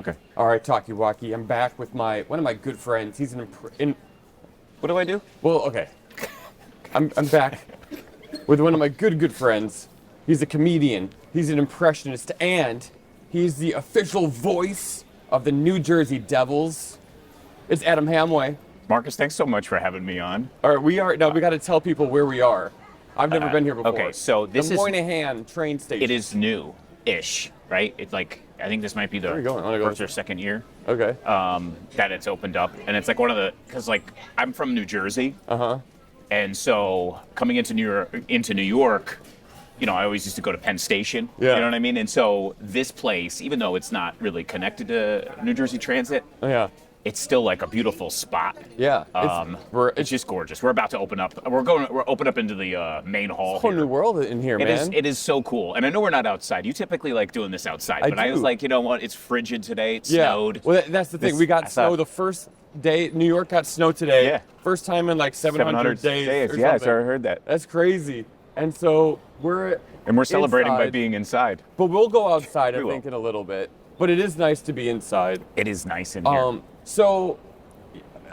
Okay. All right, Talkie Walkie. I'm back with one of my good friends. He's What do I do? well, okay. I'm back with one of my good friends. He's a comedian. He's an impressionist, and he's the official voice of the New Jersey Devils. It's Adam Hamway. Marcus, thanks so much for having me on. All right, we got to tell people where we are. I've never been here before. Okay, so this the is Moynihan train station. it is new-ish, right? It's like I think this might be the Where are you going? I wanna go first or second year Okay. that it's opened up, and it's like one of the because like I'm from New Jersey, and so coming into New York, you know, I always used to go to Penn Station. Yeah. You know what I mean? And so this place, even though it's not really connected to New Jersey Transit, Oh, yeah. it's still like a beautiful spot. Yeah. It's just gorgeous. We're about to open up. We're open up into the main hall. a whole here. new world in here, man. It is so cool. And I know we're not outside. You typically like doing this outside, but I was do. like, you know what? It's frigid today. It Yeah. snowed. Well, that's the thing. We I got snow thought- the first day. New York got snow today. Yeah. First time in like 700 days. Or Yeah, something. so I heard that. That's crazy. And so we're Celebrating by inside, being inside. But we'll go outside, I We will. think, in a little bit. But it is nice to be inside. It is nice in here. So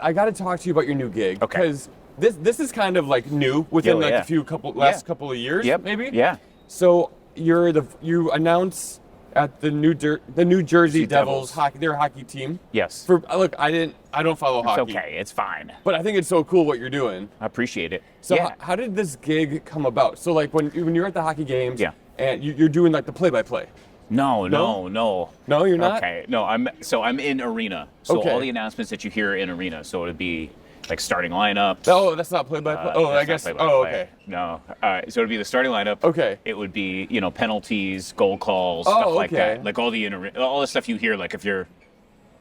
I got to talk to you about your new gig. Okay. Because this is kind of like new within Yeah, like yeah. last couple of years. Yep. Maybe. Yeah. So you announce at the New Jersey Devils Devils. hockey, their hockey team. Yes. Look, I don't follow It's hockey. okay. It's fine. But I think it's so cool what you're doing. I appreciate it. So yeah. how did this gig come about? So like when you're at the hockey games, Yeah. and you're doing like the play-by-play. No. No, you're not. Okay. No, I'm in arena. So Okay. all the announcements that you hear in arena. So it'd be like starting lineup. Oh, that's not play-by-play. Oh, I That's guess. not Oh, play-by-play. okay. No. So it'd be the starting lineup. Okay. It would be, you know, penalties, goal calls, Oh, stuff like okay. that. Like all the stuff you hear, like if you're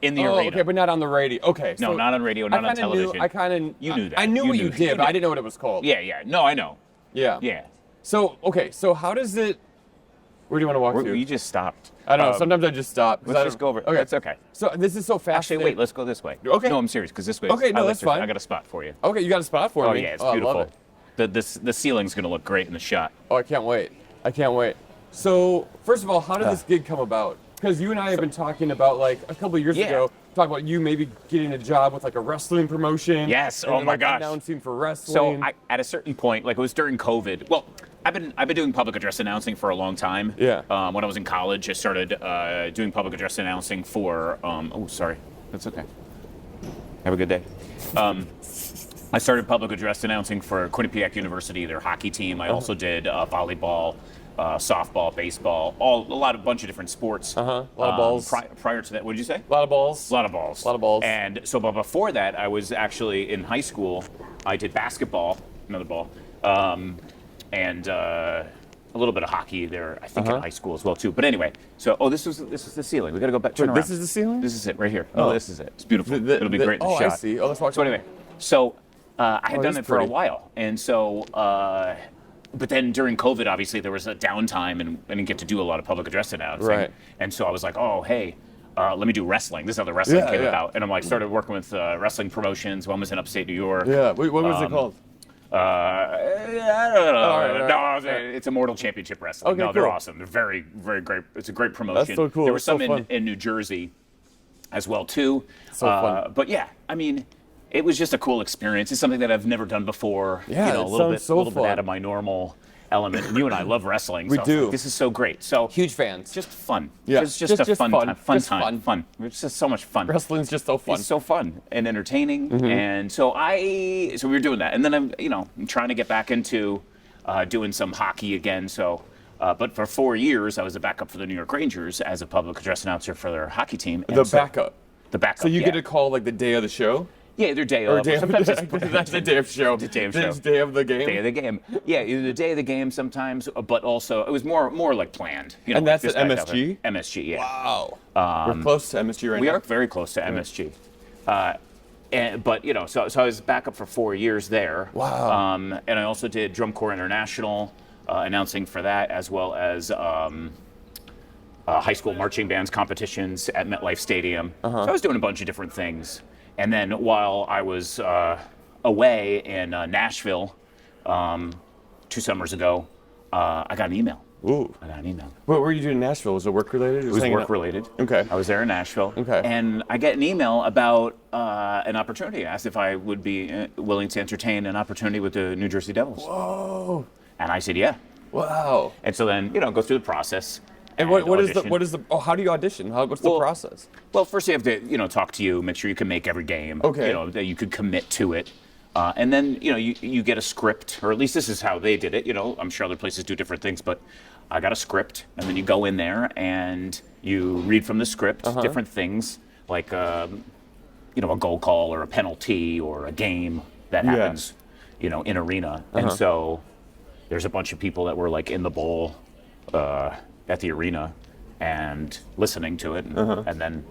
in the Oh, arena. okay, but not on the radio. Okay. No, so not on radio, not on television. You knew that. I knew You what knew you that. did, You but I knew. didn't know what it was called. Yeah. No, I know. Yeah. Yeah. So okay, so how does it? Where do you want to walk to? You just stopped. I don't know. Sometimes I just stop. 'cause I Let's don't- just go over. Okay. That's okay. So this is so fast. Actually, wait. Let's go this way. Okay. No, I'm serious because this way. Okay, no, that's fine. I got a spot for you. Okay, you got a spot for Oh me. yeah, it's I beautiful. love it. The ceiling's gonna look great in the shot. Oh, I can't wait. I can't wait. So first of all, how did this gig come about? Because you and I have been talking about like a couple of years Yeah. ago, talking about you maybe getting a job with like a wrestling promotion. Yes. and Oh then, my like, gosh. announcing for So wrestling. at a certain point, like it was during COVID. Well, I've been doing public address announcing for a long time. Yeah. When I was in college, I started doing public address announcing for. Oh, sorry. That's okay. Have a good day. I started public address announcing for Quinnipiac University, their hockey team. I also did volleyball, softball, baseball, a bunch of different sports. A lot of balls. Prior to that, what did you say? a lot of balls. A lot of balls. A lot of balls. And so, but before that, I was actually in high school. I did basketball, another ball, and a little bit of hockey there. I think in high school as well too. But anyway, so this is the ceiling. We got to go back. Turn Wait, around. this is the ceiling? This is it right here. Oh, this is it. It's beautiful. It'll be great in the oh, shot. I see. Oh, let's watch. So anyway, I had done that's it for a pretty. while, and so. But then during COVID, obviously, there was a downtime and I didn't get to do a lot of public address announcing. Right. And so I was like, oh, hey, let me do wrestling. This is how the wrestling Yeah, came yeah. about. And I'm like, started working with wrestling promotions. One was in upstate New York. Yeah. Wait, what was it called? I don't know. All right. No, it's Immortal Championship Wrestling. Okay, No, they're cool. awesome. They're very, very great. It's a great promotion. That's so cool. There were That's so some fun. in New Jersey as well, too. So fun. But yeah, I mean, it was just a cool experience. It's something that I've never done before. Yeah, you know, it a little sounds bit, so a little bit fun. out of my normal element. And you and I love wrestling. We so I was do. like, this is so great. So Huge fans. just fun. Yeah, It's just a just fun fun. time. Fun Just time. fun. It's just so much fun. Wrestling's just so fun. It's so fun and entertaining, and so we were doing that, and then I'm trying to get back into doing some hockey again. So, but for 4 years, I was a backup for the New York Rangers as a public address announcer for their hockey team. And The so- backup. The backup. So you yeah. get a call like the day of the show? Yeah, their day Or of. day of Sometimes it's that's the day of show. The day of It's show. day of the game. Day of the game. Yeah, either the day of the game sometimes, but also it was more like planned. You know, And like that's this at guy's out MSG? there. MSG, yeah. Wow. We're close to MSG right We now. are very close to MSG. But you know, so I was back up for 4 years there. Wow. And I also did Drum Corps International, announcing for that, as well as high school marching bands competitions at MetLife Stadium. So I was doing a bunch of different things. And then while I was away in Nashville 2 summers ago, I got an email Ooh. I got an email. What were you doing in Nashville? Was it work related? It was work related. Okay. I was there in Nashville. Okay. And I get an email about an opportunity. I asked if I would be willing to entertain an opportunity with the New Jersey Devils. Whoa. And I said, yeah. Wow. And so then, go through the process. And what is the how do you audition? What's the process? Well, first you have to, talk to you, make sure you can make every game. Okay. That you could commit to it. And then, you get a script, or at least this is how they did it. I'm sure other places do different things, but I got a script, and then you go in there and you read from the script different things, like, a goal call or a penalty or a game that happens, in arena. And so there's a bunch of people that were like in the bowl at the arena and listening to it. And then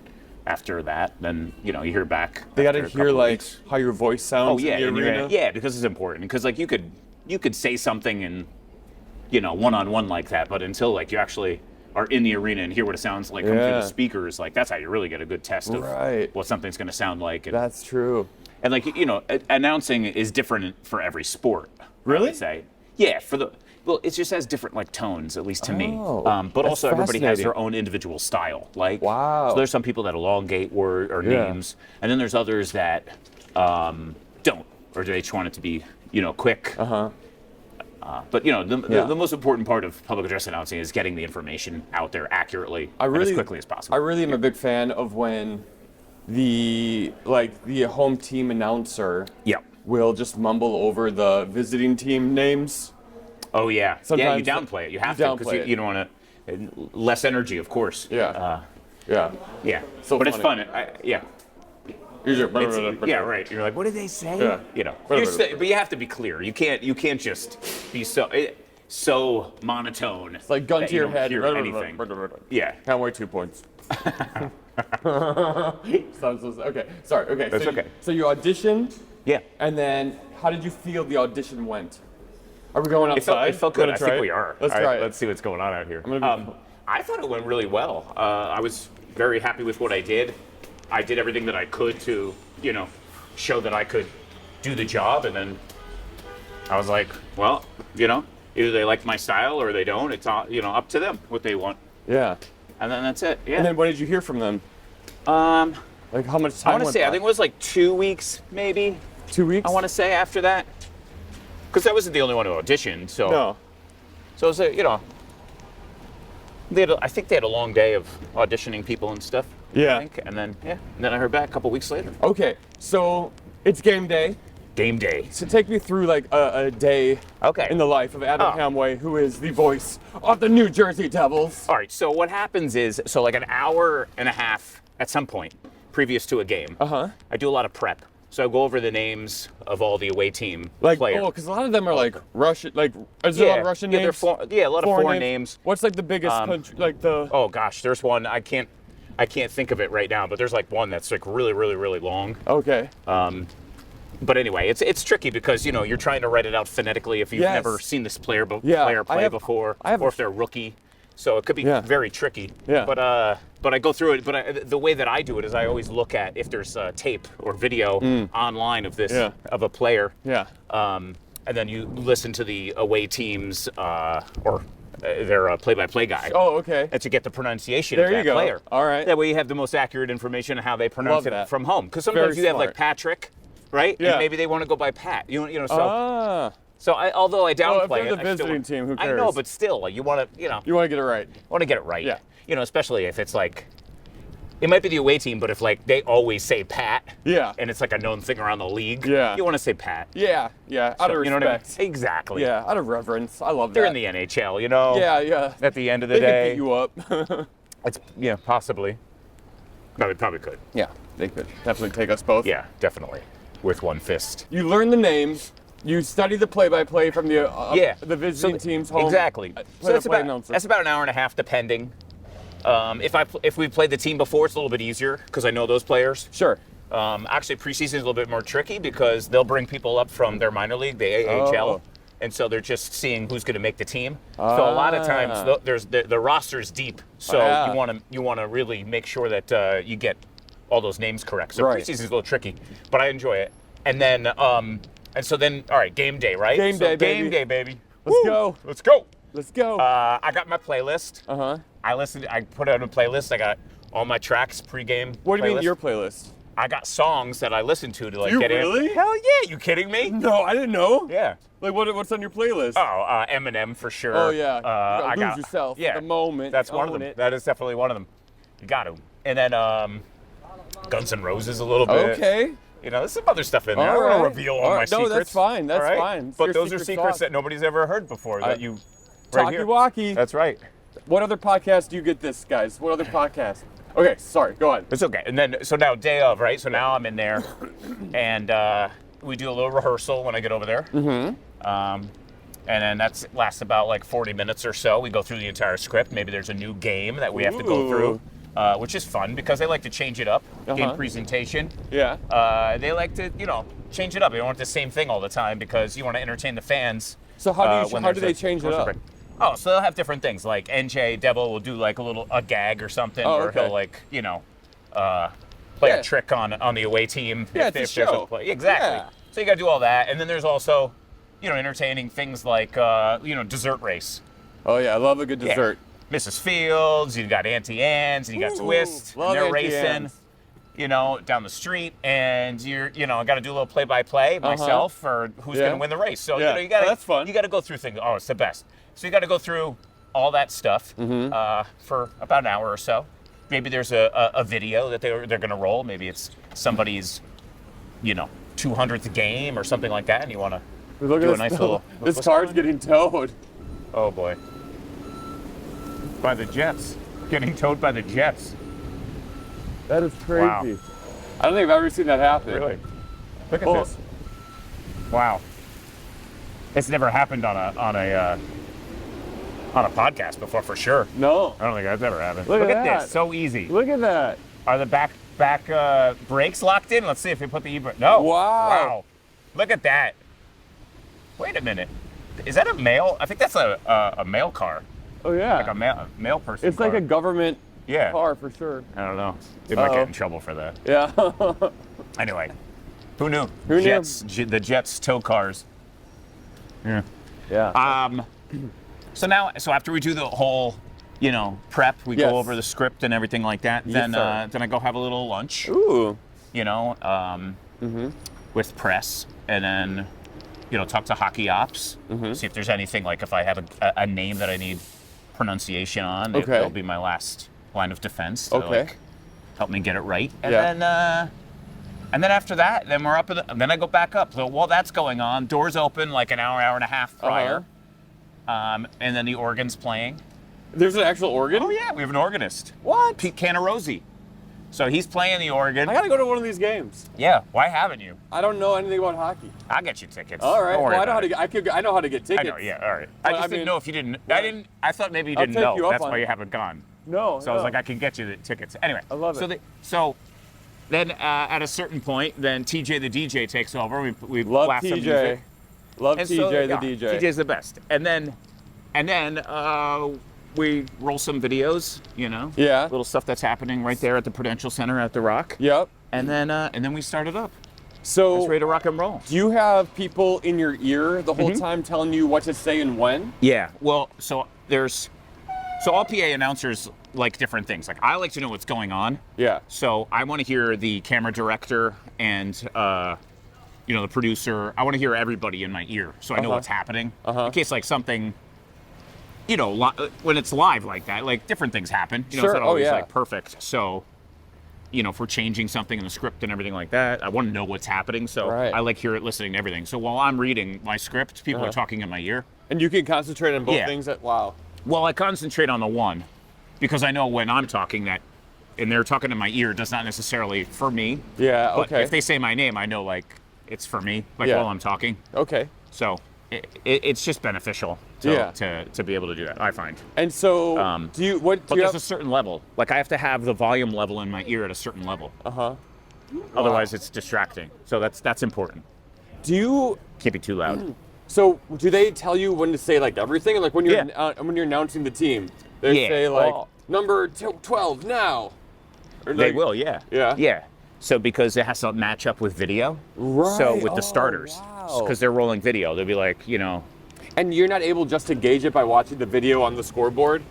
after that, then, you hear back. They got to after a hear couple like weeks. how your voice sounds in the arena. Yeah, because it's important. Because like you could say something in, one-on-one like that, but until like you actually are in the arena and hear what it sounds like come through the speakers, like that's how you really get a good test of what something's going to sound like. And, that's true. And like announcing is different for every sport. Really? I would say. Yeah, it just has different like tones, at least to me. Oh, but that's also everybody has fascinating. their own individual style. Like, wow. So there's some people that elongate word or names, and then there's others that don't, or they just want it to be quick. But the most important part of public address announcing is getting the information out there accurately and as quickly as possible. I really am a big fan of when the home team announcer will just mumble over the visiting team names. Oh yeah. Sometimes you downplay it. You have to because you don't want to. Less energy, of course. Yeah. Yeah. So but funny. it's fun. Yeah. Yeah, Right. You're like, what did they say? Yeah. But you have to be clear. You can't just be so monotone. It's like gun that to you your don't head. hear anything. Yeah. Hamway 2 points. Okay. Sorry. Okay. That's okay. So you auditioned. Yeah. And then, how did you feel the audition went? Are we going outside? It felt good. I think it? we are. Let's All try right, it. Let's see what's going on out here. I'm I thought it went really well. I was very happy with what I did. I did everything that I could to, show that I could do the job. And then I was like, well, either they like my style or they don't. It's up to them what they want. Yeah. And then that's it. Yeah. And then when did you hear from them? Like how much time? I want to say, I think it was like 2 weeks, maybe. 2 weeks? I want to say after that. Because I wasn't the only one who auditioned, so. No. So it was, I think they had a long day of auditioning people and stuff. Yeah. I think. And then I heard back a couple weeks later. Okay, so it's game day. Game day. So take me through like a day in the life of Adam Hamway, who is the voice of the New Jersey Devils. All right, so what happens is, like an hour and a half at some point, previous to a game, I do a lot of prep. So I go over the names of all the away team players. Oh, because a lot of them are like Russian, is there a lot of Russian names? A lot of foreign names. What's like the biggest country, like the... Oh gosh, there's one, I can't think of it right now, but there's like one that's like really, really, really long. Okay. But anyway, it's tricky because, you're trying to write it out phonetically if you've never seen this player play before, or if they're a rookie. So it could be very tricky. Yeah. But I go through it. But the way that I do it is I always look at if there's tape or video online of this of a player. Yeah. And then you listen to the away teams or their play-by-play guy. Oh, okay. And to get the pronunciation there of that you go. player. All right. That way you have the most accurate information on how they pronounce it from home. Because sometimes Very you have smart. like Patrick, right? Yeah. And maybe they want to go by Pat. So. So although I downplay if it, they're the visiting team, who cares? I know, but still, like, you want to, You want to get it right. want to get it right. Yeah. Especially if it's like, it might be the away team, but if like they always say Pat, and it's like a known thing around the league, you want to say Pat. Yeah, out of respect. You know what I mean? Exactly. Yeah, out of reverence. I love that. They're in the NHL, Yeah. At the end of the They day, could beat you up. it's possibly. No, they probably could. Yeah, they could definitely take us both. Yeah, definitely, with one fist. You learn the names. You study the play-by-play from the visiting team's home. Exactly. So that's about an hour and a half, depending. If we played the team before, it's a little bit easier because I know those players. Sure. Actually, preseason is a little bit more tricky because they'll bring people up from their minor league, the AHL, and so they're just seeing who's going to make the team. So a lot of times, the roster's deep, so you want to really make sure that you get all those names correct. So preseason's a little tricky, but I enjoy it. And then. And so then, all right, game day, right? Game day, baby. Game day, baby. Let's go. Let's go. Let's go. I got my playlist. Uh-huh. I put out a playlist. I got all my tracks pregame. What do you playlist. mean your playlist? I got songs that I listen to like You get really? in. Hell yeah! You kidding me? No, I didn't know. Yeah. Like what's on your playlist? Oh, Eminem for sure. Oh yeah. I You gotta lose got yourself. Yeah. The moment. That's one of own them. it. That is definitely one of them. You got to. And then Guns N' Roses a little bit. Okay. You know, there's some other stuff in there. All I don't want right. to reveal all All my right. secrets. No, that's fine. That's all right? fine. It's But your those are secret secrets sauce. that nobody's ever heard before that you Talkie walkie. That's right. What other podcast do you get this, guys? What other podcast? Okay, sorry. Go on. It's okay. And then, so now day of, right? So now I'm in there, and we do a little rehearsal when I get over there. Mm-hmm. And then that lasts about like 40 minutes or so. We go through the entire script. Maybe there's a new game that we have to go through, which is fun because they like to change it up. Game presentation. Yeah. They like to, change it up. They don't want the same thing all the time because you want to entertain the fans. So how do they change it up? Oh, so they'll have different things. Like NJ Devil will do like a gag or something, or he'll like play a trick on the away team. Yeah, if it's a there's show. play. Exactly. Yeah. So you got to do all that, and then there's also, entertaining things like dessert race. Oh yeah, I love a good Yeah. dessert. Mrs. Fields, you got Auntie Anne's, and you got Twist, love and they're Auntie racing. Anne's. Down the street, and I got to do a little play-by-play myself for who's going to win the race. So Yeah. you got to That's fun. You got to go through things. Oh, it's the best. So you got to go through all that stuff for about an hour or so. Maybe there's a video that they're going to roll. Maybe it's somebody's 200th game or something like that, and you want to Look do at a nice this. little. This car's getting towed. Oh boy. By the Jets, getting towed by the Jets. That is crazy. Wow. I don't think I've ever seen that happen. Really? Look at Oh. this. Wow. It's never happened on a podcast before, for sure. No. I don't think that's ever happened. Look at at that. this. So easy. Look at that. Are the back brakes locked in? Let's see if we put the e-brake. No. Wow. Wow. Look at that. Wait a minute. Is that a mail? I think that's a mail car. Oh yeah. Like a mail person. It's like car. a government Yeah. car for sure. I don't know. They might Uh-oh. get in trouble for that. Yeah. Anyway, who knew? Who knew? The Jets tow cars. Yeah. yeah. So after we do the whole, prep, we Yes. go over the script and everything like that. Yes, Then I go have a little lunch. Ooh. With press, and then, talk to hockey ops. See if there's anything like if I have a name that I need pronunciation on. Okay. It'll be my last line of defense. To, Okay. help me get it right. And Yeah. then after that, then we're up. Then I go back up. So while that's going on, doors open like an hour and a half prior. And then the organ's playing. There's an actual organ? Oh yeah, we have an organist. What? Pete Canarosi. So he's playing the organ. I gotta go to one of these games. Yeah, why haven't you? I don't know anything about hockey. I'll get you tickets. All right. Don't worry Well, I know about how it. to get. I know how to get I tickets. know, yeah, all right. Well, I just I didn't mean- know if you didn't. I thought maybe you I'll didn't take know. you up That's on why it. you haven't gone. No. So I was like, I can get you the tickets. Anyway. I love it. So then at a certain point, then TJ the DJ takes over. We Love blast some TJ. music. Love And TJ so, the yeah, DJ. TJ's the best. And then we roll some videos, Yeah. little stuff that's happening right there at the Prudential Center at the Rock. Yep. And then we started up. So It's ready to rock and roll. do you have people in your ear the whole time telling you what to say and when? Yeah. Well, so all PA announcers like different things. Like I like to know what's going on. Yeah. So I want to hear the camera director and the producer. I want to hear everybody in my ear so I know what's happening. In case like something, when it's live like that, like different things happen. Sure. It's not Oh, always yeah. like perfect. So, if we're changing something in the script and everything like that, I want to know what's happening. So Right. I like listening to everything. So while I'm reading my script, people are talking in my ear. And you can concentrate on both Yeah. things wow. Well, I concentrate on the one because I know when I'm talking that, and they're talking in my ear, does not necessarily for me. Yeah, But okay. if they say my name, I know like it's for me, like Yeah. while I'm talking. Okay. So it's just beneficial to be able to do that, I find. And so But do you there's have a certain level. Like I have to have the volume level in my ear at a certain level. Otherwise, it's distracting. So that's important. do you Can't be too loud. so do they tell you when to say like everything? Like when you're Yeah. when you're announcing the team, they Yeah. say like Well- number 12 now. Or They like- will, yeah. Yeah. Yeah. So because it has to match up with video. Right. So with Oh, the starters, wow. because they're rolling video, they'll be like, And you're not able just to gauge it by watching the video on the scoreboard?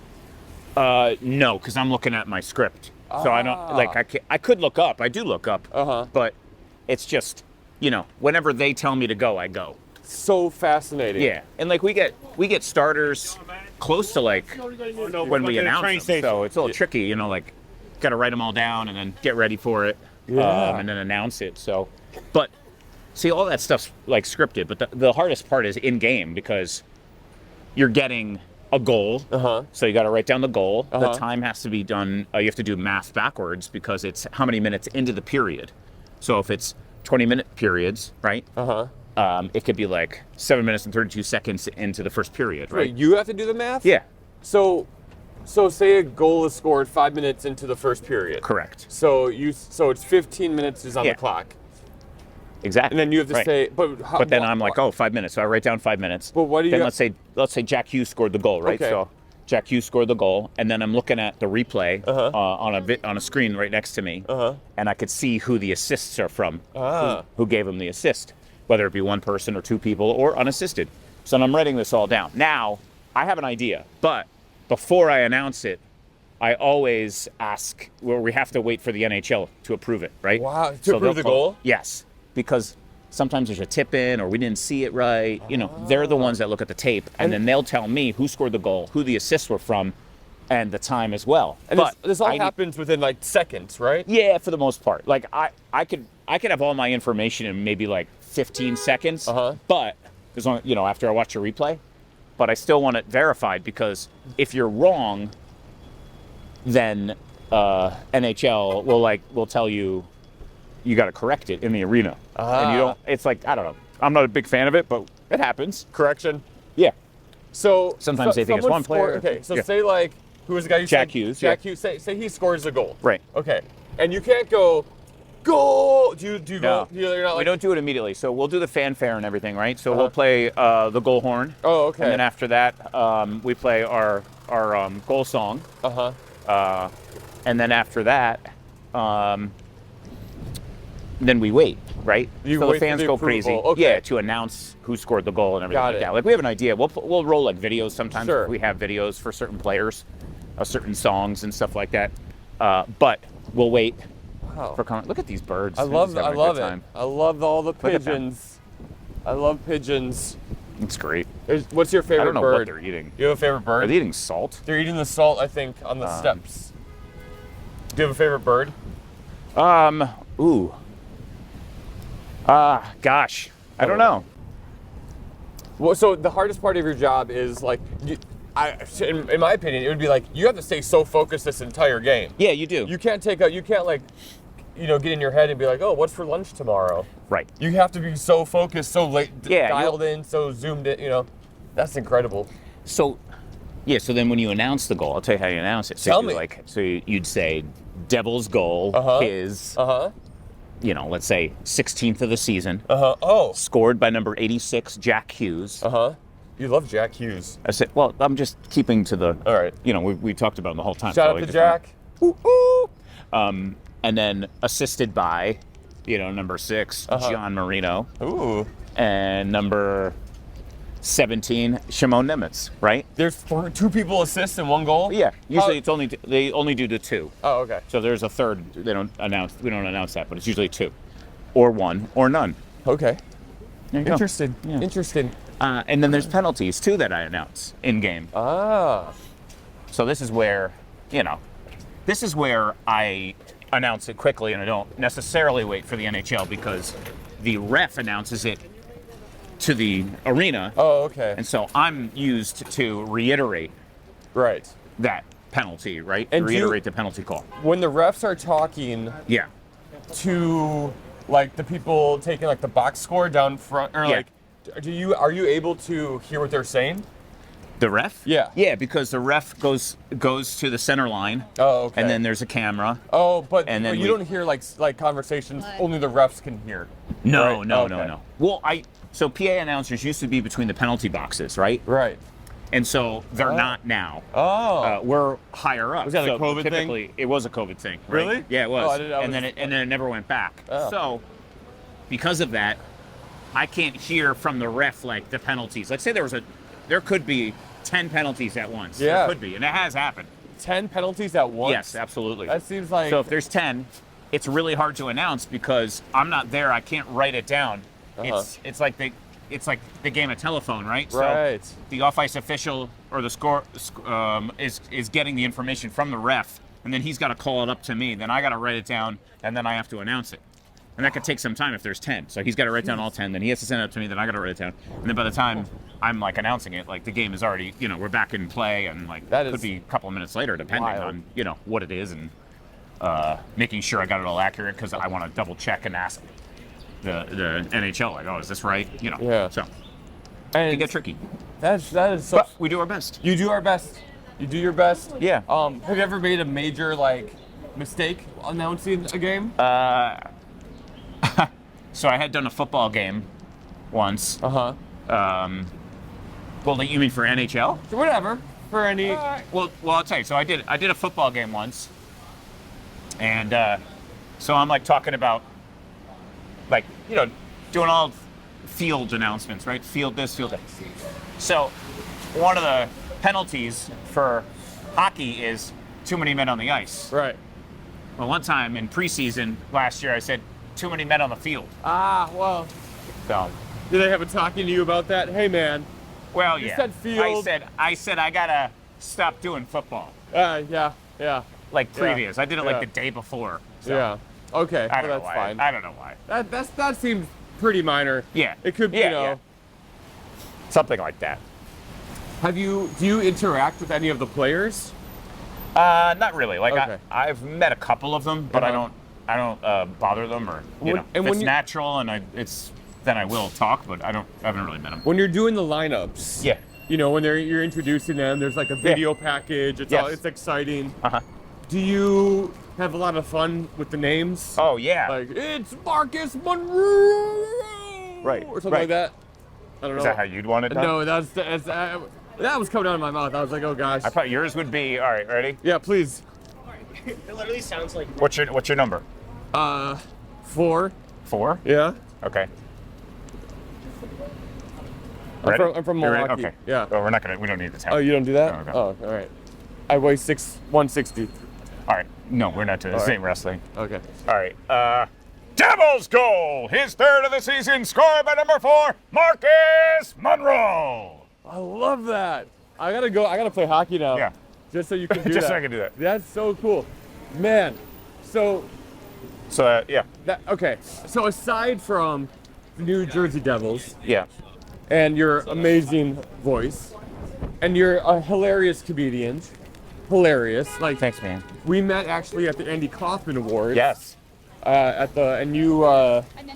No, because I'm looking at my script. So I don't, like, I could look up. I do look up. But it's just, whenever they tell me to go, I go. So fascinating. Yeah. And, like, we get starters close to, like, when we announce them. So it's a little tricky, like, got to write them all down and then get ready for it. And then announce it. So, but see, all that stuff's like scripted, but the hardest part is in game because you're getting a goal. So you got to write down the goal. The time has to be done. You have to do math backwards because it's how many minutes into the period. So if it's 20-minute periods, right? It could be like 7 minutes and 32 seconds into the first period, right? Wait, you have to do the math? Yeah. So say a goal is scored 5 minutes into the first period. Correct. So it's 15 minutes is on the clock. Exactly. And then you have to say, but then I'm like, 5 minutes. So I write down 5 minutes. But what do you? Then let's say Jack Hughes scored the goal, right? Okay. So Jack Hughes scored the goal, and then I'm looking at the replay on a screen right next to me, and I could see who the assists are from, who gave him the assist, whether it be one person or two people or unassisted. So I'm writing this all down. Now I have an idea, but before I announce it, I always ask. Well, we have to wait for the NHL to approve it, right? Wow, to approve the goal? Yes. Because sometimes there's a tip in or we didn't see it right. They're the ones that look at the tape and then they'll tell me who scored the goal, who the assists were from, and the time as well. And but this all happens within like seconds, right? Yeah, for the most part. Like I could have all my information in maybe like 15 seconds, but as long after I watch a replay, but I still want it verified because if you're wrong, then NHL will tell you got to correct it in the arena. And you don't, it's like, I don't know. I'm not a big fan of it, but it happens. Correction. Yeah. So sometimes they think it's one player. Okay, so say like, who was the guy you Jack said? Hughes. Jack Hughes. Say he scores a goal. Right. Okay. And you can't go, goal! Do you No. go? You're not like, we don't do it immediately. So we'll do the fanfare and everything, right? So we'll play the goal horn. Oh, okay. And then after that, we play our goal song. And then after that, then we wait, right? So the fans go crazy, to announce who scored the goal and everything like that. Like we have an idea. We'll roll like videos sometimes. Sure. We have videos for certain players, certain songs and stuff like that. But we'll wait for comment. Look at these birds. I love it. I love all the pigeons. I love pigeons. It's great. What's your favorite bird? I don't know what they're eating. You have a favorite bird? Are they eating salt? They're eating the salt, I think, on the steps. Do you have a favorite bird? Gosh, I don't know. Well, so the hardest part of your job is like, in my opinion, it would be like you have to stay so focused this entire game. Yeah, you do. You can't like, get in your head and be like, oh, what's for lunch tomorrow? Right. You have to be so focused, so dialed in, so zoomed in. That's incredible. So then when you announce the goal, I'll tell you how you announce it. So Tell me. You'd say, Devil's goal is, let's say 16th of the season. Scored by number 86, Jack Hughes. You love Jack Hughes. I said, well, I'm just keeping to the. All right. We talked about him the whole time. Shout out to Jack. Ooh, ooh. And then assisted by, number 6, John Marino. Ooh. And number 17, Shimon Nemitz, right? There's 2 people assist in 1 goal? Yeah. Usually they only do the 2. Oh, okay. So there's a third. We don't announce that, but it's usually 2, or 1, or none. Okay. Interesting. Yeah. Interesting. And then there's penalties too that I announce in game. So this is where I announce it quickly, and I don't necessarily wait for the NHL because the ref announces it to the arena. Oh, okay. And so I'm used to reiterate that penalty, right? And reiterate the penalty call. When the refs are talking to like the people taking like the box score down front, or like, are you able to hear what they're saying? The ref? Yeah. Yeah, because the ref goes to the center line. Oh, okay. And then there's a camera. Oh, but then you don't hear like conversations only the refs can hear. No. Well, so PA announcers used to be between the penalty boxes, right? Right. And so they're not now. Oh. We're higher up. Was that a COVID thing? Typically, it was a COVID thing. Right? Really? Yeah, it was. Oh, I didn't, and then it never went back. Oh. So because of that, I can't hear from the ref like the penalties. Like say there was there could be 10 penalties at once. Yeah. There could be, and it has happened. 10 penalties at once? Yes, absolutely. That seems like... So if there's 10, it's really hard to announce because I'm not there. I can't write it down. It's like the game of telephone, right? Right. So the off-ice official or the score is getting the information from the ref, and then he's got to call it up to me. Then I got to write it down, and then I have to announce it. And that could take some time if there's 10. So he's got to write down all 10. Then he has to send it up to me. Then I got to write it down. And then by the time I'm like announcing it, like the game is already, we're back in play, and like That could is be a couple of minutes later, depending wild. on what it is, and making sure I got it all accurate because I want to double check and ask the NHL, like, oh, is this right? Yeah. So And it can get tricky. that is so... But we do our best. You do our best. You do your best. Yeah. Have you ever made a major, mistake announcing a game? So I had done a football game once. Uh-huh. Well, you mean for NHL? Whatever. For any... Well, I'll tell you. So I did a football game once, and so I'm like talking about, doing all field announcements, right? Field this, field that. So one of the penalties for hockey is too many men on the ice. Right. Well, one time in preseason last year, I said too many men on the field. Well... So, Did they have a talking to you about that? Hey, man. well, You yeah. said field. I said I gotta stop doing football. Yeah. Like previous. I did it like Yeah. the day before. So Yeah. Okay. I don't know that's why. fine. I don't know why. That seems pretty minor. Yeah. It could be, Yeah. Something like that. Do you interact with any of the players? Not really. Like Okay. I've met a couple of them, but Uh-huh. I don't bother them, or When- if and it's when you- natural and then I will talk, but I haven't really met them. When you're doing the lineups, Yeah. when you're introducing them, there's like a video package. It's exciting. Uh-huh. Do you have a lot of fun with the names? Oh yeah. Like it's Marcus Monroe, Right, or something right. like that. I don't know. Is that how you'd want it done? No, that was coming out of my mouth. I was like, oh gosh. I thought yours would be all right. Ready? Yeah, please. It literally sounds like What's your number? 4. 4? Yeah. Okay. I'm Ready? from You ready? Milwaukee. Okay. Yeah. Oh, we don't need the 10. Oh, you don't do that? No, okay. Oh, all right. I weigh 160. All right. No, we're not doing the All same right. wrestling. Okay. All right. Devils goal! His third of the season, scored by number 4, Marcus Monroe. I love that. I gotta play hockey now. Yeah. Just so you can do Just that. so I can do that. That's so cool. Man. So So yeah. okay. So aside from the New Jersey Devils Yeah. and your amazing voice and you're a hilarious comedian. Hilarious. Like Thanks, man. we met actually at the Andy Kaufman Awards. Yes. You I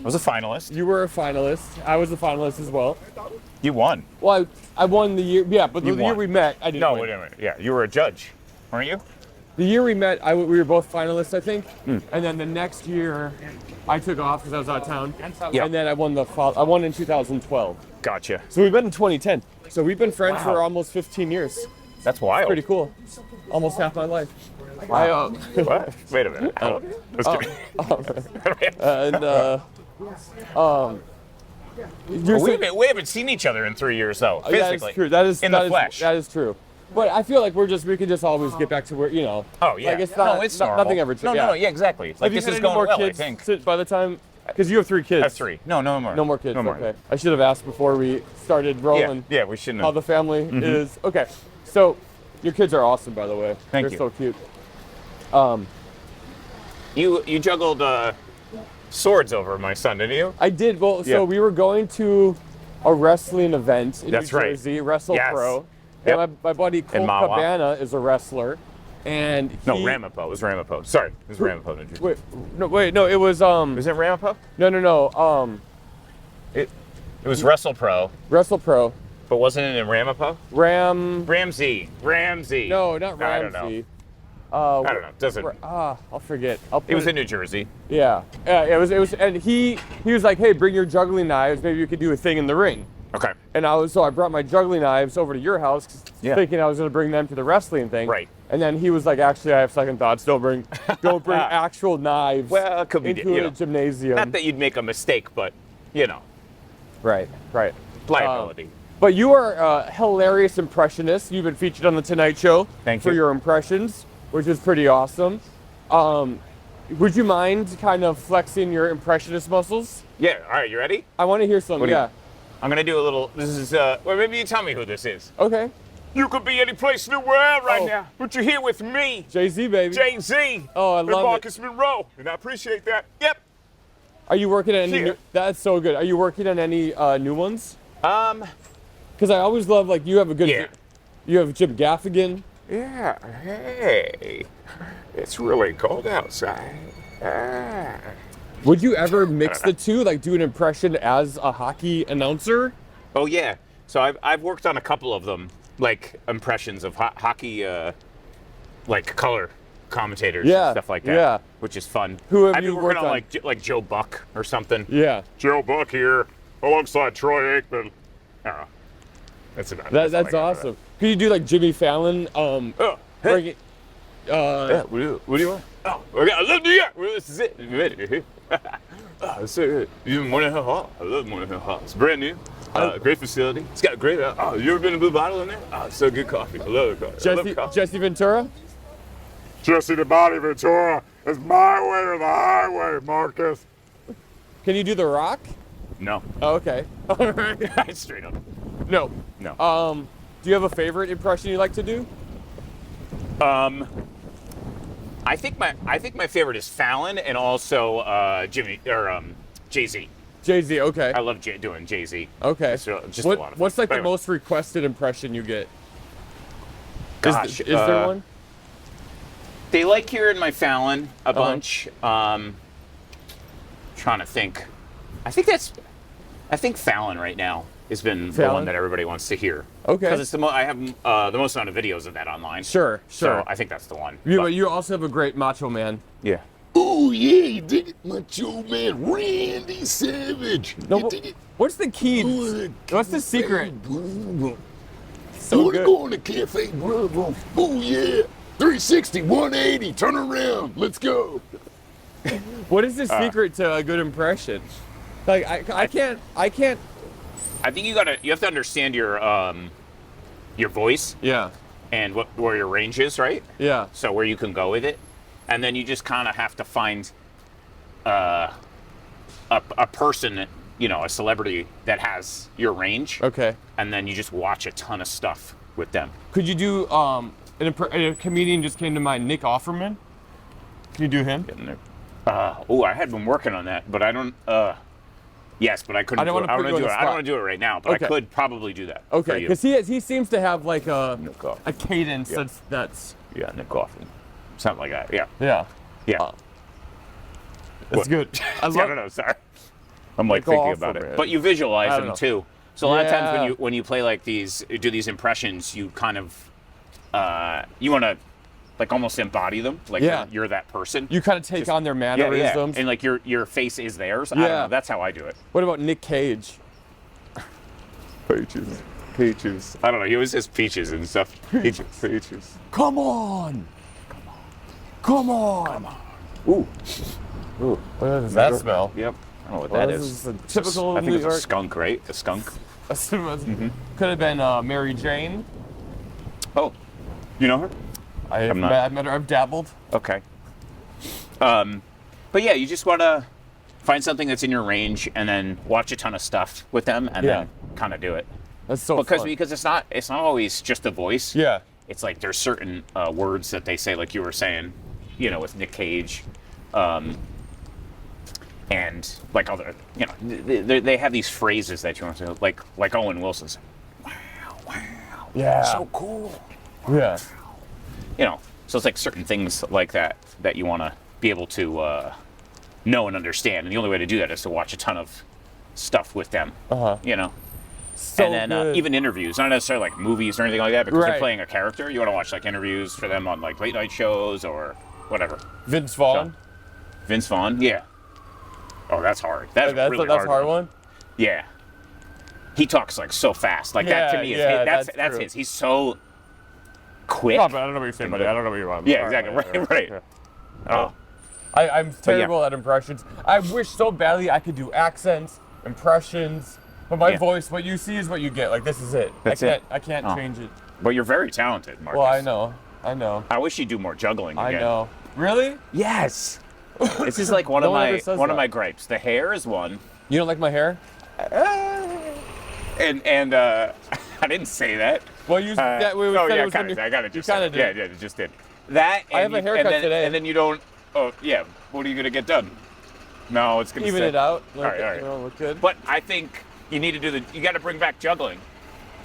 was a finalist. you were a finalist. I was a finalist as well. You won. Well, I won the year. Yeah, but the You year won. we met, I didn't No, win. wait a minute. Yeah, you were a judge, weren't you? The year we met, we were both finalists, I think. Hmm. And then the next year, I took off because I was out of town. Yeah. And then I won in 2012. Gotcha. So we met in 2010. So we've been friends Wow. for almost 15 years. That's wild. Pretty cool. Almost half my life. Wow. What? Wait a minute. Let's we haven't seen each other in 3 years, though. That Physically. is true. That is in that the is- flesh. That is true. But I feel like we can just always get back to where Oh yeah. Like it's not. no, it's no- normal. nothing ever. No, yeah, exactly. Like Have you this had is any going more well, kids I think. by the time? Because you have 3 kids. I have 3. No more. No more kids. No more. Okay. I should have asked before we started rolling. Yeah, we shouldn't How have. the family is. Okay. So your kids are awesome, by the way. Thank They're you. so cute. You juggled swords over my son, didn't you? I did. Well, Yeah. so we were going to a wrestling event in That's New right. Jersey, Wrestle Yes. Pro. Yep. And my buddy Cole Mawa. Cabana is a wrestler. And No, he, Ramapo. It was Ramapo. Sorry, it was Ramapo. New Jersey. Wait, no, it was Was it Ramapo? no. It was Wrestle Pro, Wrestle Pro. but wasn't it in Ramapo? Ramsey. Ramsey. No, not I don't know. Ramsey. I don't know. Doesn't. I'll forget. I'll put It was in New Jersey. Yeah, it was, and he was like, hey, bring your juggling knives. Maybe you could do a thing in the ring. Okay. And I brought my juggling knives over to your house, Yeah. thinking I was gonna bring them to the wrestling thing. Right. And then he was like, actually, I have second thoughts. Don't bring actual knives. Well, it could be, into you know, a gymnasium. Not that you'd make a mistake, but you know, Right. liability. But you are a hilarious impressionist. You've been featured on the Tonight Show Thank for you. your impressions, which is pretty awesome. Would you mind kind of flexing your impressionist muscles? Yeah. All right. You ready? I want to hear some. What do you- Yeah. I'm gonna do a little. This is. Well, maybe you tell me who this is. Okay. You could be any place in the world right Oh. now, but you're here with me, Jay-Z, baby. Jay-Z. Oh, I and love it. Marcus Monroe, and I appreciate that. Yep. Are you working on any? Yeah. New, that's so good. Are you working on any new ones? Um. Because I always love like you have a good. Yeah. You have Jim Gaffigan. Yeah, hey, it's really cold outside. Ah. Would you ever mix the two, like do an impression as a hockey announcer? Oh yeah. So I've worked on a couple of them, like impressions of hockey, like color commentators Yeah, and stuff like that. yeah. Which is fun. Who have I've you been worked working on on? like Joe Buck or something. Yeah. Joe Buck here, alongside Troy Aikman. I don't know. That's about it. That's all I got for awesome. Could you do like Jimmy Fallon? Oh, hey. Breaking, Yeah, what do you want? Oh, okay, I love New York. Well, this is it. You ready? Oh, it's so good. You Morning Hill Hall. I love Morning Hill Hall. It's brand new. Great facility. It's got great. Oh, you ever been to Blue Bottle in there? Oh, it's so good coffee. I love the coffee. I love coffee. Jesse Ventura? Jesse the Body Ventura. It's my way or the highway, Marcus. Can you do The Rock? No. Oh, okay. All right. Straight up. No. No. Do you have a favorite impression you like to do? I think my favorite is Fallon and also Jimmy or Jay-Z. Jay-Z, okay. I love doing Jay-Z. Okay. It's just a lot of fun. What's like the Anyway. most requested impression you get? Gosh, is there one? They like hearing my Fallon a Uh-huh. bunch. Trying to think. I think Fallon right now has been the Fallon? one that everybody wants to hear. Okay. Because it's I have the most amount of videos of that online. Sure. So I think that's the one. But you also have a great Macho Man. Yeah. Ooh, yeah, you dig it, Macho Man Randy Savage. No, You dig it? what's the key? Ooh, What's the secret? So good. wanna go on the Cafe Bravo? Oh yeah, 360, 180, turn around, let's go. What is the secret to a good impression? Like I can't. I think you have to understand your voice Yeah. and where your range is, right? Yeah. So where you can go with it, and then you just kind of have to find a person, a celebrity that has your range. Okay. And then you just watch a ton of stuff with them. Could you do a comedian just came to mind, Nick Offerman? Can you do him? I had been working on that, but I don't. Yes, but I couldn't. I don't do wanna it. put you on the I don't spot. want to do it right now, but Okay. I could probably do that. for Okay, you. because he seems to have like a cadence Yeah. that's Yeah, Nick Coffin. Something like that. Yeah. yeah. Yeah. That's What? good. I I love don't know. Sorry. I'm like Nick thinking about Offerman. it. But you visualize I don't them know. too. So a lot of times Yeah. when you play like do these impressions, you kind of you want to like almost embody them. Like Yeah. you're that person. You kind of take on their yeah, mannerisms. and like your face is theirs. I don't Yeah. know. That's how I do it. What about Nick Cage? Peaches. I don't know. He always says peaches and stuff. Peaches. Come on! Come on! Ooh. What does that smell? Yep. I don't know what Well, that this is. is a typical I think New it's a York- skunk, right? A skunk. Could have been Mary Jane. Oh, you know her? I've not- met her. I've dabbled. Okay. But yeah, you just want to find something that's in your range and then watch a ton of stuff with them and Yeah. then kind of do it. That's so Because fun. it's not always just the voice. Yeah. It's like there's certain words that they say, like you were saying, with Nick Cage, and like other, they have these phrases that you want to say, like Owen Wilson's. Wow, Yeah. so cool. Yeah. So it's like certain things like that you want to be able to know and understand, and the only way to do that is to watch a ton of stuff with them. So And then good. even interviews, not necessarily like movies or anything like that, because Right. they're playing a character. You want to watch like interviews for them on like late night shows or whatever. Vince Vaughn. Vince Vaughn, yeah. Oh, that's hard. That's really that's hard. hard one. Yeah. He talks like so fast. Like that to Yeah, me is yeah, that's that's true. his. He's so quick. No, but I don't know what you're saying, buddy. I don't know what you're on. Yeah, exactly. Right. Oh. I'm terrible at impressions. I wish so badly I could do accents, impressions, But my Yeah. voice, what you see is what you get. Like, this is it. That's it. I can't Oh. change it. But you're very talented, Marcus. Well, I know. I wish you'd do more juggling again. I know. Really? Yes. This is like one No of one my ever says one of that. my gripes. The hair is one, You don't like my hair? and I didn't say that. Well, you that we oh said yeah, it was kind when of. you- I got it. You Just kind said of it. did. Yeah, it just did. That. I have and a haircut and then, today. And then you don't. Oh yeah. What are you gonna get done? No, it's gonna Even stay. it out. All right, all right. You know, look good. But I think you need to do the. You got to bring back juggling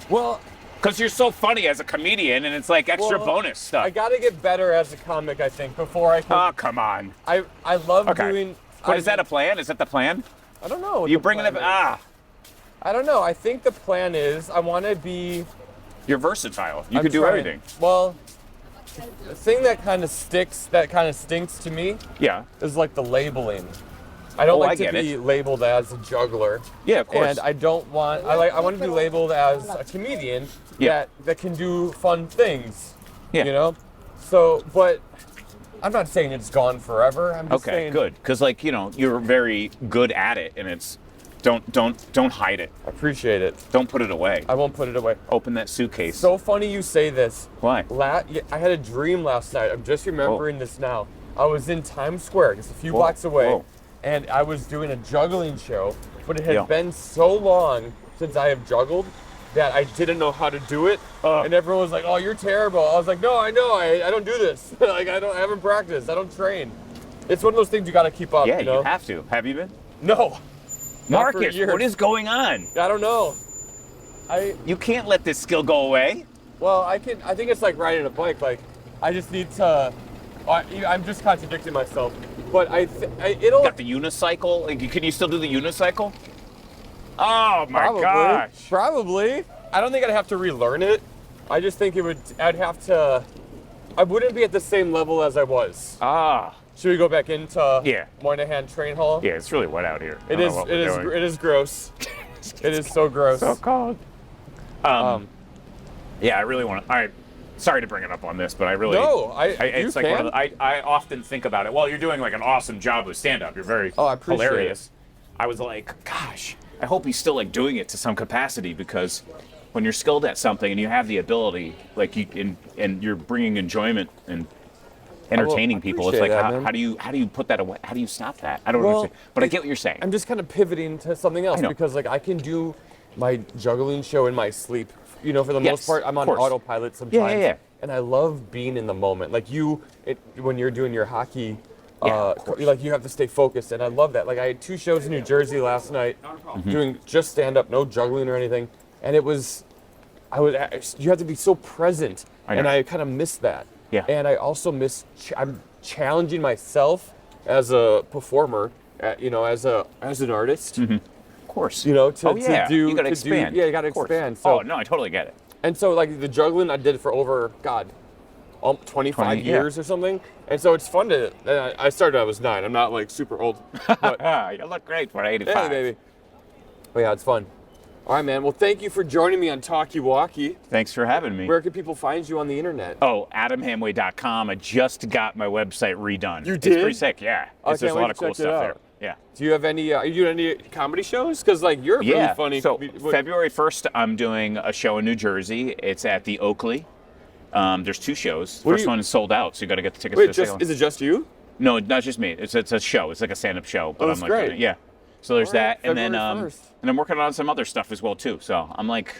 Well, because you're so funny as a comedian, and it's like extra Well, bonus stuff. I gotta get better as a comic, I think, before I can. Oh come on. I love Okay. doing. But is that a plan? Is that the plan? I don't know. what You the bringing it? plan is. Ah, I don't know. I think the plan is I want to be. you're versatile. You I'm could do trying. everything. Well, the thing that kind of stinks to me Yeah. is like the labeling. I don't Oh, I like to get be it. labeled as a juggler. Yeah, of course. And I don't want. I want to be labeled as a comedian Yeah. that can do fun things. Yeah. You know. So, but I'm not saying it's gone forever. I'm just Okay, saying. good. Because like you're very good at it, and it's don't hide it. I appreciate it. Don't put it away. I won't put it away. Open that suitcase. So funny you say this. Why? I had a dream last night. I'm just remembering this now. I was in Times Square, just a few Whoa, blocks away, whoa. and I was doing a juggling show, but it had Yeah. been so long since I have juggled that I didn't know how to do it. And everyone was like, "Oh, you're terrible." I was like, "No, I know. I don't do this. Like I haven't practiced. I don't train." It's one of those things you got to keep up. Yeah, you know? you have to. Have you been? No. Not for Marcus, years. what is going on? I don't know. You can't let this skill go away. Well, I think it's like riding a bike. Like, I just need to. I'm just contradicting myself, but it'll. Got the unicycle. Like, can you still do the unicycle? Oh my Probably. gosh. Probably. I don't think I'd have to relearn it. I just think I'd have to. I wouldn't be at the same level as I was. Ah. Should we go back into Yeah. Moynihan Train Hall? Yeah, it's really wet out here. It is. It is. It is gross. It is so gross. So cold. Yeah, I really want to. All right. Sorry to bring it up on this, but I really. No, it's you like can. I often think about it. Well, you're doing like an awesome job with stand-up. You're very Oh, I appreciate hilarious. I was like, gosh, I hope he's still like doing it to some capacity because when you're skilled at something and you have the ability, like and you're bringing enjoyment and entertaining people, it's like appreciate that, man. how do you put that away? How do you stop that? I don't Well, understand. But I get what you're saying. I'm just kind of pivoting to something else I know. because like I can do my juggling show in my sleep. You know, for the Yes, most part, I'm of on course. autopilot sometimes. yeah. And I love being in the moment. Like when you're doing your hockey, Yeah, of course. like you have to stay focused, and I love that. Like I had 2 shows in New Jersey last night, Mm-hmm. doing just stand up, no juggling or anything, and you have to be so present, I and know. I kind of miss that. Yeah. And I also miss I'm challenging myself as a performer, as an artist. Of course. You know, to yeah. do you gotta to do- expand. yeah, you gotta Of course. expand. So, Oh no, I totally get it. and so like the juggling, I did it for over 25 20, yeah. years or something. And so it's fun to. I started when I was 9. I'm not like super old. But You look great for 85. hey, baby. But yeah, it's fun. All right, man. Well, thank you for joining me on Talkie Walkie. Thanks for having me. Where can people find you on the internet? Oh, AdamHamway.com. I just got my website redone. You It's did? pretty sick, yeah. I There's can't a wait lot to of cool check it stuff there. out. Yeah. Do you have any? Are you doing any comedy shows? Because like you're really Yeah. funny. So February 1st, I'm doing a show in New Jersey. It's at the Oakley. There's 2 shows. What do First you- one is sold out, so you got to get the tickets. Wait, for the second is it just you? No, not just me. It's a show. It's like a stand-up show. But that's I'm like, great. yeah. So there's All right, that, and then February 1st. and I'm working on some other stuff as well too. So I'm like,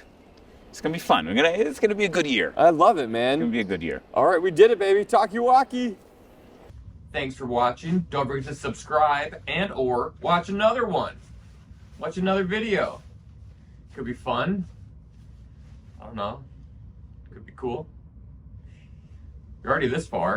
it's gonna be fun. It's gonna be a good year. I love it, It's man. gonna be a good year. All right, we did it, baby. Talkie Walkie. Thanks for watching. Don't forget to subscribe and or watch another one. Watch another video. Could be fun. I don't know. Could be cool. You're already this far.